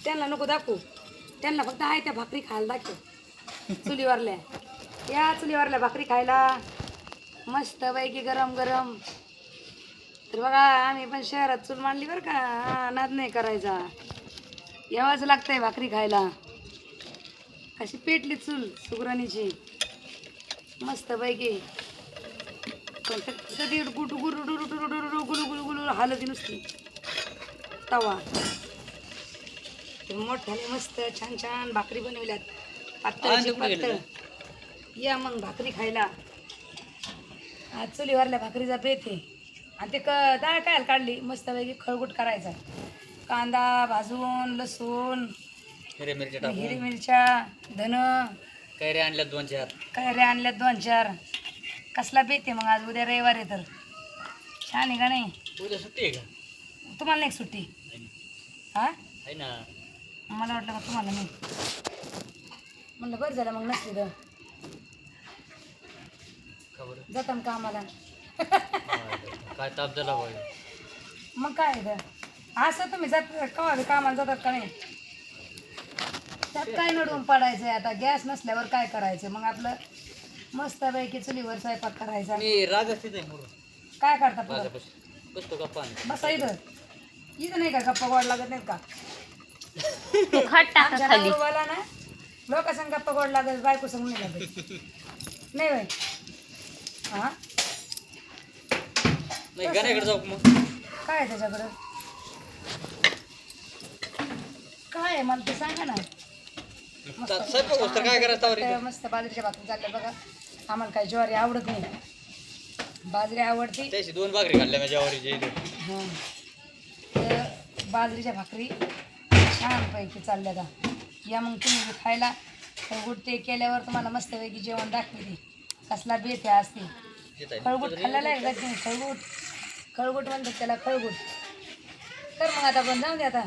त्यांना नको दाखवू, त्यांना फक्त आहे त्या भाकरी खायला दाखव. चुलीवरल्या या चुलीवरल्या भाकरी खायला मस्त पैकी गरम गरम. तर बघा आम्ही पण शहरात चूल मांडली बरं का, नाद नाही करायचा. यावंच लागतंय भाकरी खायला. अशी पेटली चूल सुगरणीची मस्त पैकी. पण कधी गुटू गुरु गुलू गुलू गुलू हालती नुसती तवा. मोठ्याने मस्त छान छान भाकरी बनवल्यात पातळ पातळ. या मग भाकरी खायला. आज चुलीवरल्या भाकरीचा बेत आहे. आणि ते डाळ काय काढली मस्तपैकी खळगुट करायचा. कांदा भाजून लसूण हिरवी मिरच्या धन कैऱ्या आणल्यात 2-4. कैऱ्या आणल्यात 2-4. कसला बेत आहे मग. आज उद्या रविवार आहे तर छान आहे का नाही. उद्या सुट्टी आहे का? तुम्हाला नाही सुट्टी हा आहे ना. मला वाटलं का तुम्हाला नाही. म्हणलं बरं झालं मग नसली तर खबर जाता मग कामाला. काय ताप झाला बाई. मग काय आहे तर असं तुम्ही जात कवा कामाला जातात का नाही. त्यात काय नडून पडायचं आहे. आता गॅस नसल्यावर काय करायचं मग. आपलं मस्तपैकी चुलीवर स्वयंपाक करायचा. मी राजा स्थित आहे म्हणून काय करता पुढं बसतो गप्पा. बसा इथं. इथं नाही का गप्पा गोड लागत नाहीत का. खाली नवरवाला ना लोक संग गप्पा गोड लागत बायको संग नाही लागत नाही बाई. हा नाही गाण्याकडे जाऊ मग. काय आहे त्याच्याकडं काय आहे मला ते सांगा ना. स्वयंपाक होतं काय करायचं. मस्त बाजरीच्या भाकरी चालल्या बघा. आम्हाला काय ज्वारी आवडत नाही. बाजरी आवडती. त्याची 2 भाकरी खाल्ल्या माझ्या ज्वारीच्या इथे. हां तर बाजरीच्या भाकरी छानपैकी चालल्या का. या मग तुम्ही बी खायला. खळगुट ते केल्यावर तुम्हाला मस्तपैकी जेवण दाखवते. कसला बेत आहे असते. खळगुट खाल्लेला आहे का तुम्ही. खळगुट खळगुट म्हणतात त्याला खळगुट. तर मग आता पण जाऊ दे आता.